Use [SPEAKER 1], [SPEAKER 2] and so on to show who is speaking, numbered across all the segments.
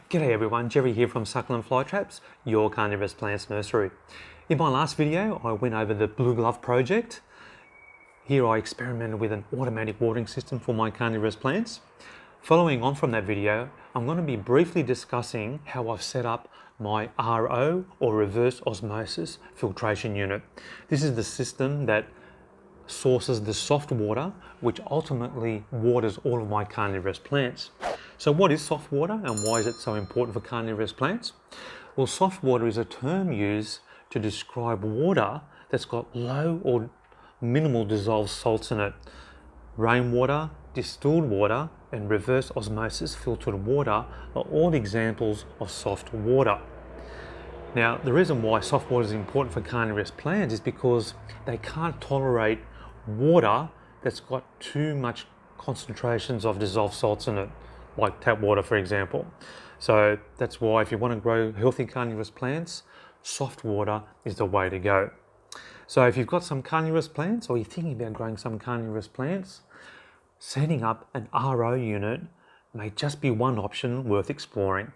[SPEAKER 1] G'day everyone, Jerry here from Succulent Flytraps, your Carnivorous Plants Nursery. In my last video, I went over the Blue Glove project. Here I experimented with an automatic watering system for my carnivorous plants. Following on from that video, I'm going to be briefly discussing how I've set up my RO or reverse osmosis filtration unit. This is the system that sources the soft water, which ultimately waters all of my carnivorous plants. So what is soft water and why is it so important for carnivorous plants? Well, soft water is a term used to describe water that's got low or minimal dissolved salts in it. Rainwater, distilled water, and reverse osmosis filtered water are all examples of soft water. Now, the reason why soft water is important for carnivorous plants is because they can't tolerate water that's got too much concentrations of dissolved salts in it, like tap water, for example. So that's why if you want to grow healthy carnivorous plants, soft water is the way to go. So if you've got some carnivorous plants or you're thinking about growing some carnivorous plants, setting up an RO unit may just be one option worth exploring.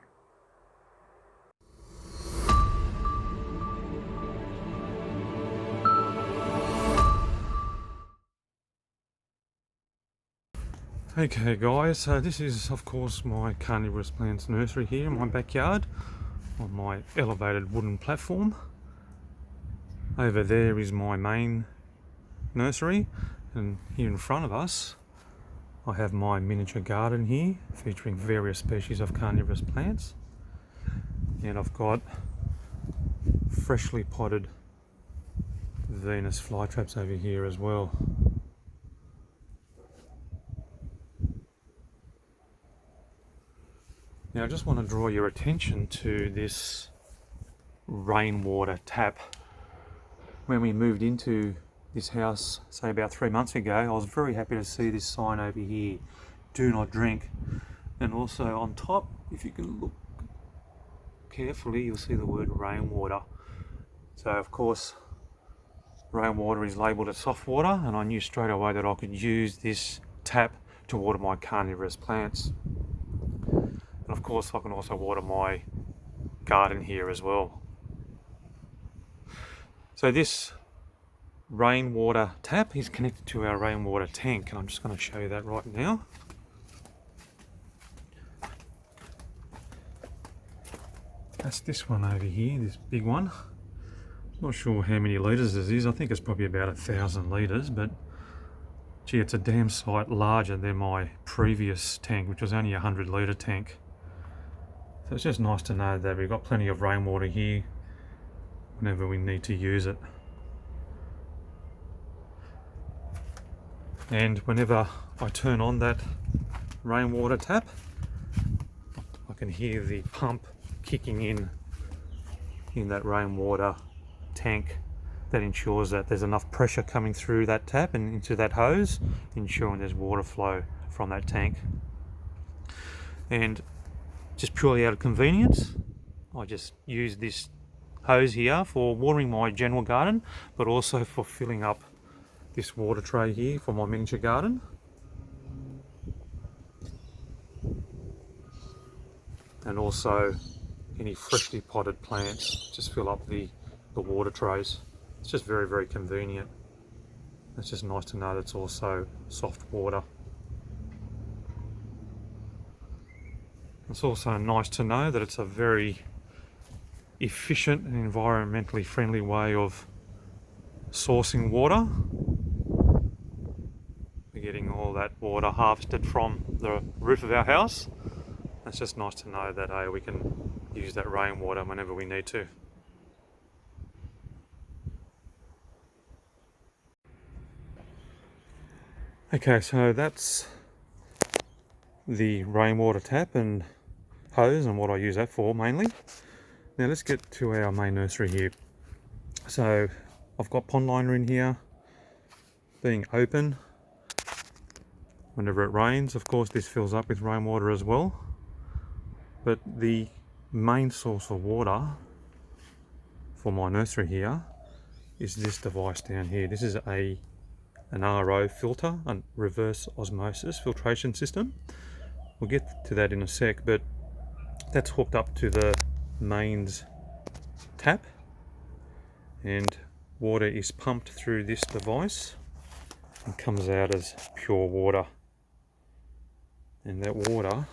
[SPEAKER 1] Okay guys, so this is of course my carnivorous plants nursery here in my backyard on my elevated wooden platform. Over there is my main nursery, and here in front of us I have my miniature garden here featuring various species of carnivorous plants, and I've got freshly potted Venus flytraps over here as well. Now I just want to draw your attention to this rainwater tap. When we moved into this house, say about 3 months ago, I was very happy to see this sign over here, do not drink. And also on top, if you can look carefully, you'll see the word rainwater. So of course, rainwater is labelled as soft water, and I knew straight away that I could use this tap to water my carnivorous plants. And of course I can also water my garden here as well. So this rainwater tap is connected to our rainwater tank, and I'm just going to show you that right now. That's this one over here, this big one. Not sure how many litres this is. I think it's probably about 1,000 litres, but gee, it's a damn sight larger than my previous tank, which was only a 100-litre tank. So it's just nice to know that we've got plenty of rainwater here whenever we need to use it. And whenever I turn on that rainwater tap, I can hear the pump kicking in that rainwater tank. That ensures that there's enough pressure coming through that tap and into that hose, ensuring there's water flow from that tank. And just purely out of convenience, I just use this hose here for watering my general garden, but also for filling up this water tray here for my miniature garden. And also any freshly potted plants, just fill up the water trays. It's just very, very convenient. It's just nice to know that it's also soft water. It's also nice to know that it's a very efficient and environmentally friendly way of sourcing water. We're getting all that water harvested from the roof of our house. It's just nice to know that we can use that rainwater whenever we need to. Okay, so that's the rainwater tap and hose and what I use that for mainly. Now let's get to our main nursery here. So I've got pond liner in here being open. Whenever it rains, of course this fills up with rainwater as well. But the main source of water for my nursery here is this device down here. This is an RO filter, a reverse osmosis filtration system. We'll get to that in a sec, but That's hooked up to the mains tap, and water is pumped through this device and comes out as pure water. And that water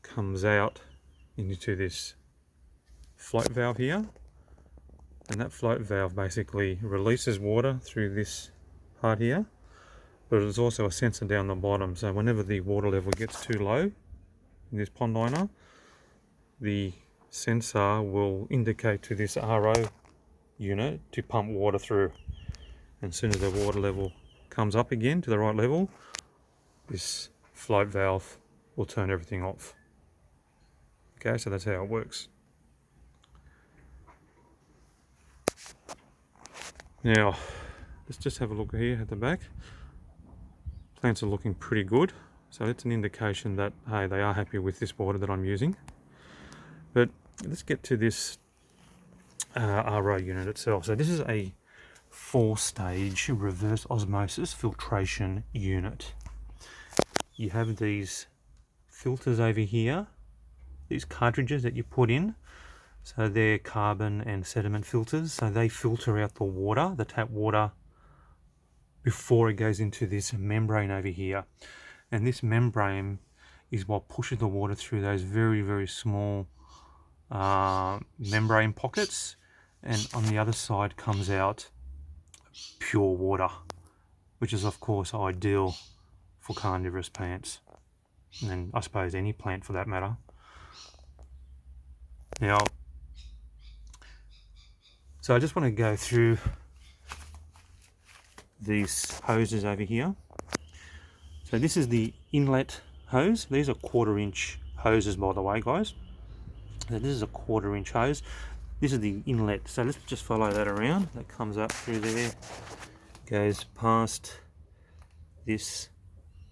[SPEAKER 1] comes out into this float valve here, and that float valve basically releases water through this part here, but there's also a sensor down the bottom, so whenever the water level gets too low in this pond liner, the sensor will indicate to this RO unit to pump water through, and as soon as the water level comes up again to the right level, this float valve will turn everything off. Okay, so that's how it works. Now, let's just have a look here at the back. Plants are looking pretty good, so it's an indication that, hey, they are happy with this water that I'm using. But let's get to this RO unit itself. So this is a 4-stage reverse osmosis filtration unit. You have these filters over here, these cartridges that you put in. So they're carbon and sediment filters, so they filter out the water, the tap water, before it goes into this membrane over here. And this membrane is what pushes the water through those very, very small membrane pockets, and on the other side comes out pure water, which is of course ideal for carnivorous plants, and I suppose any plant for that matter. Now, so I just want to go through these hoses over here. So this is the inlet hose. These are 1/4-inch hoses, by the way, guys. So this is a 1/4-inch hose. This is the inlet. So let's just follow that around. That comes up through there, goes past this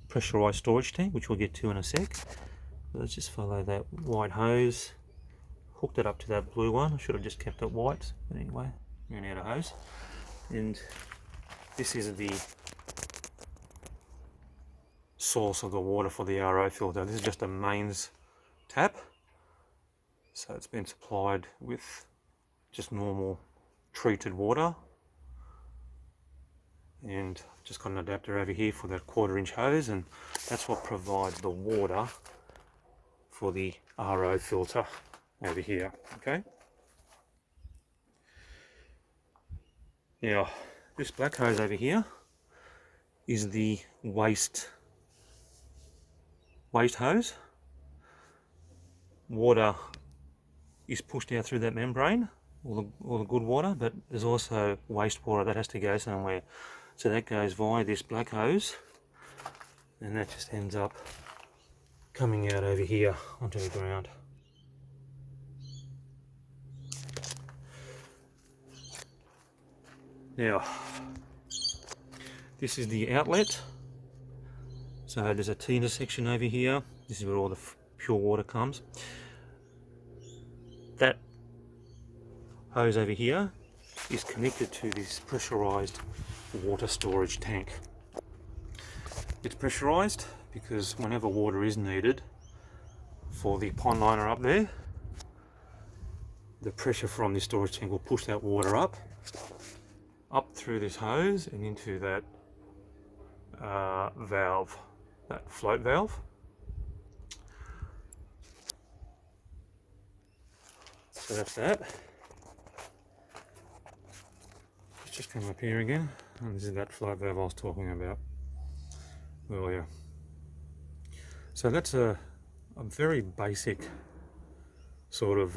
[SPEAKER 1] pressurized storage tank, which we'll get to in a sec. Let's just follow that white hose, hooked it up to that blue one. I should have just kept it white, but anyway, ran out of hose. And this is the source of the water for the RO filter. This is just a mains tap, so it's been supplied with just normal treated water, and I've just got an adapter over here for that 1/4-inch hose, and that's what provides the water for the RO filter over here. Okay, now this black hose over here is the waste hose. Water is pushed out through that membrane, all the good water, but there's also wastewater that has to go somewhere. So that goes via this black hose, and that just ends up coming out over here onto the ground. Now, this is the outlet. So there's a T-intersection over here. This is where all the pure water comes. That hose over here is connected to this pressurized water storage tank. It's pressurized because whenever water is needed for the pond liner up there, the pressure from this storage tank will push that water up through this hose and into that valve, that float valve. So that's that. Let's just come up here again, and this is that float valve I was talking about earlier. So that's a very basic sort of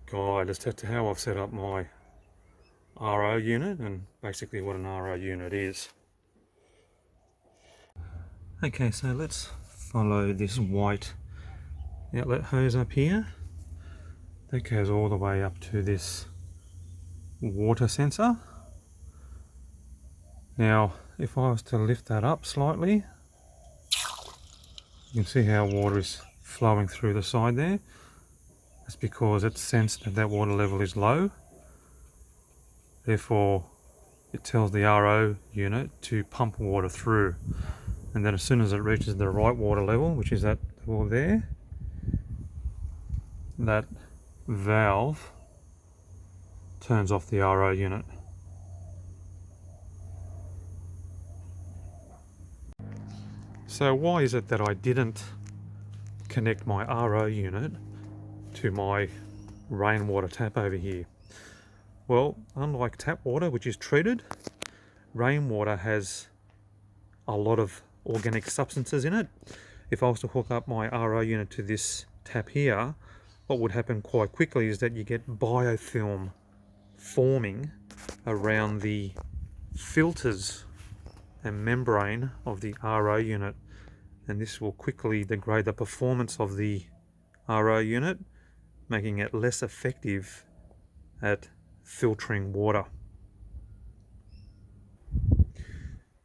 [SPEAKER 1] guide as to how I've set up my RO unit and basically what an RO unit is. Okay, so let's follow this white outlet hose up here. That goes all the way up to this water sensor. Now, if I was to lift that up slightly, you can see how water is flowing through the side there. That's because it's sensed that that water level is low. Therefore, it tells the RO unit to pump water through. And then as soon as it reaches the right water level, which is at Well, there, that valve turns off the RO unit. So why is it that I didn't connect my RO unit to my rainwater tap over here? Well, unlike tap water, which is treated, rainwater has a lot of organic substances in it. If I was to hook up my RO unit to this tap here, what would happen quite quickly is that you get biofilm forming around the filters and membrane of the RO unit, and this will quickly degrade the performance of the RO unit, making it less effective at filtering water.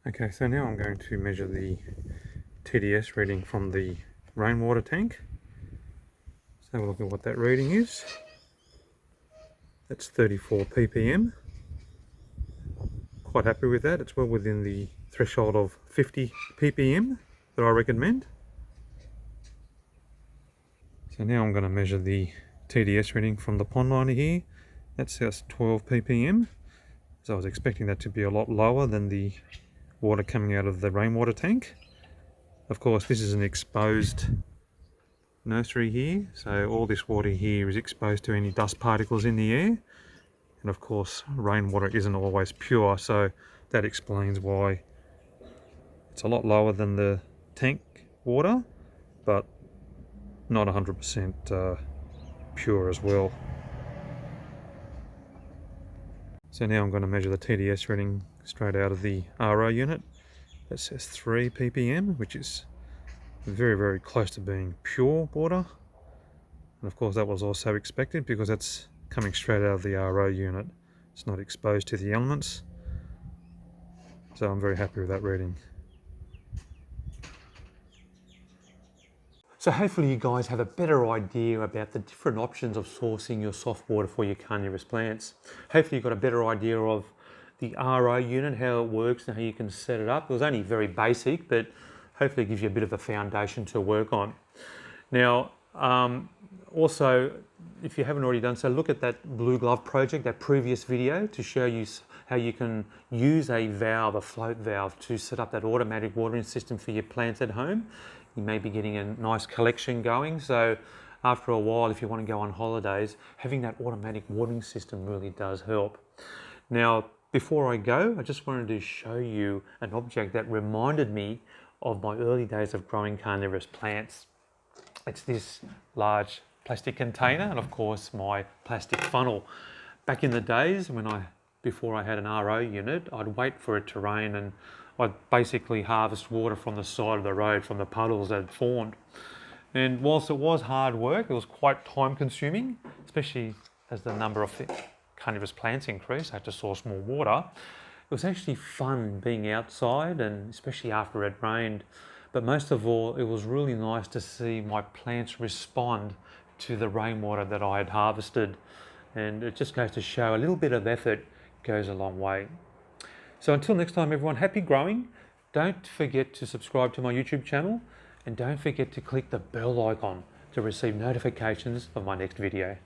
[SPEAKER 1] Okay, so now I'm going to measure the TDS reading from the rainwater tank. Let's have a look at what that reading is. That's 34 ppm. Quite happy with that. It's well within the threshold of 50 ppm that I recommend. So now I'm going to measure the TDS reading from the pond liner here. That says 12 ppm. So I was expecting that to be a lot lower than the water coming out of the rainwater tank. Of course, this is an exposed nursery here, so all this water here is exposed to any dust particles in the air. And of course, rainwater isn't always pure, so that explains why it's a lot lower than the tank water, but not 100% pure as well. So now I'm going to measure the TDS reading straight out of the RO unit. That says 3 ppm, which is very, very close to being pure water. And of course that was also expected because that's coming straight out of the RO unit. It's not exposed to the elements. So I'm very happy with that reading. So hopefully you guys have a better idea about the different options of sourcing your soft water for your carnivorous plants. Hopefully you've got a better idea of the RO unit, how it works and how you can set it up. It was only very basic, but hopefully it gives you a bit of a foundation to work on. Now, also, if you haven't already done so, look at that Blue Glove project, that previous video, to show you how you can use a valve, a float valve, to set up that automatic watering system for your plants at home. You may be getting a nice collection going, so after a while, if you want to go on holidays, having that automatic watering system really does help. Now, before I go, I just wanted to show you an object that reminded me of my early days of growing carnivorous plants. It's this large plastic container and of course my plastic funnel. Back in the days before I had an RO unit, I'd wait for it to rain and I'd basically harvest water from the side of the road from the puddles that had formed. And whilst it was hard work, it was quite time consuming, especially as the number of carnivorous plants increased. I had to source more water. It was actually fun being outside, and especially after it rained. But most of all, it was really nice to see my plants respond to the rainwater that I had harvested. And it just goes to show a little bit of effort goes a long way. So until next time, everyone, happy growing. Don't forget to subscribe to my YouTube channel, and don't forget to click the bell icon to receive notifications of my next video.